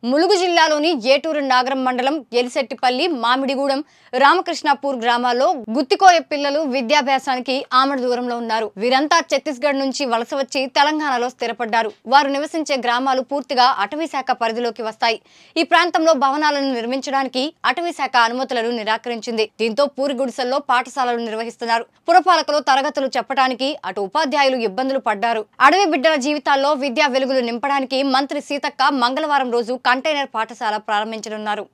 ములుగు జిల్లాలోని ఏటూరు నాగరం మండలం ఎలిశెట్టిపల్లి మామిడిగూడెం రామకృష్ణాపూర్ గ్రామాల్లో గుత్తికోయ పిల్లలు విద్యాభ్యాసానికి ఆమడ దూరంలో ఉన్నారు. వీరంతా ఛత్తీస్గఢ్ నుంచి వలస వచ్చి తెలంగాణలో స్థిరపడ్డారు. వారు నివసించే గ్రామాలు పూర్తిగా అటవీ శాఖ పరిధిలోకి వస్తాయి. ఈ ప్రాంతంలో భవనాలను నిర్మించడానికి అటవీ శాఖ అనుమతులను నిరాకరించింది. దీంతో పూరి గుడిసెల్లో పాఠశాలలు నిర్వహిస్తున్నారు. పురపాలకలు తరగతులు చెప్పడానికి అటు ఉపాధ్యాయులు ఇబ్బందులు పడ్డారు. అడవి బిడ్డల జీవితాల్లో విద్యా వెలుగులు నింపడానికి మంత్రి సీతక్క మంగళవారం రోజు కంటైనర్ పాఠశాల ప్రారంభించనున్నారు.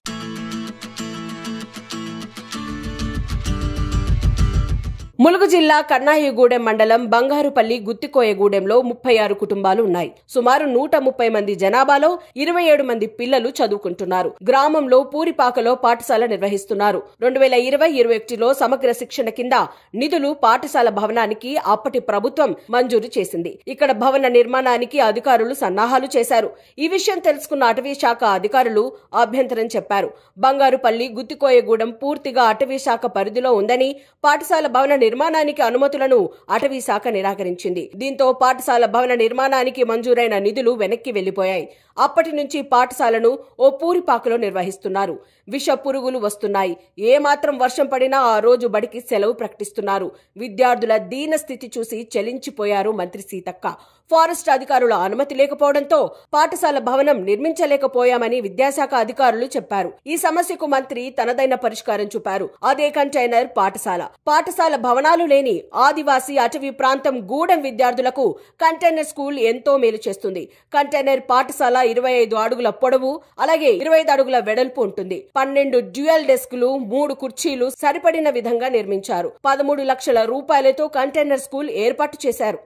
ములుగు జిల్లా కన్నాయిగూడెం మండలం బంగారుపల్లి గుత్తికోయగూడెంలో 36 కుటుంబాలు ఉన్నాయి. సుమారు 130 మంది జనాభాలో 27 మంది పిల్లలు చదువుకుంటున్నారు. గ్రామంలో పూరిపాకలో పాఠశాల నిర్వహిస్తున్నారు. 2020-21లో సమగ్ర శిక్షణ కింద నిధులు పాఠశాల భవనానికి అప్పటి ప్రభుత్వం మంజూరు చేసింది. ఇక్కడ భవన నిర్మాణానికి అధికారులు సన్నాహాలు చేశారు. ఈ విషయం తెలుసుకున్న అటవీ శాఖ అధికారులు అభ్యంతరం చెప్పారు. బంగారుపల్లి గుత్తికోయగూడెం పూర్తిగా అటవీ శాఖ పరిధిలో ఉందని పాఠశాల భవన నిర్మాణానికి అనుమతులను అటవీ శాఖ నిరాకరించింది. దీంతో పాఠశాల భవన నిర్మాణానికి మంజూరైన నిధులు వెనక్కి వెళ్లిపోయాయి. అప్పటి నుంచి పాఠశాలను ఓ పూరిపాకలో నిర్వహిస్తున్నారు. విష పురుగులు వస్తున్నాయి. ఏమాత్రం వర్షం పడినా ఆ రోజు బడికి సెలవు ప్రకటిస్తున్నారు. విద్యార్థుల దీన స్థితి చూసి చలించిపోయారు మంత్రి సీతక్క. ఫారెస్ట్ అధికారుల అనుమతి లేకపోవడంతో పాఠశాల భవనం నిర్మించలేకపోయామని విద్యాశాఖ అధికారులు చెప్పారు. ఈ సమస్యకు మంత్రి తనదైన పరిష్కారం చూపారు. అదే కంటైనర్ పాఠశాల భవనాలు లేని ఆదివాసీ అటవీ ప్రాంతం గూడెం విద్యార్థులకు కంటైనర్ స్కూల్ ఎంతో మేలు చేస్తుంది. కంటైనర్ పాఠశాల 25 అడుగుల పొడవు అలాగే 25 అడుగుల వెడల్పు ఉంటుంది. 12 డ్యూయల్ డెస్క్లు 3 కుర్చీలు సరిపడిన విధంగా నిర్మించారు. 13 లక్షల రూపాయలతో కంటైనర్ స్కూల్ ఏర్పాటు చేశారు.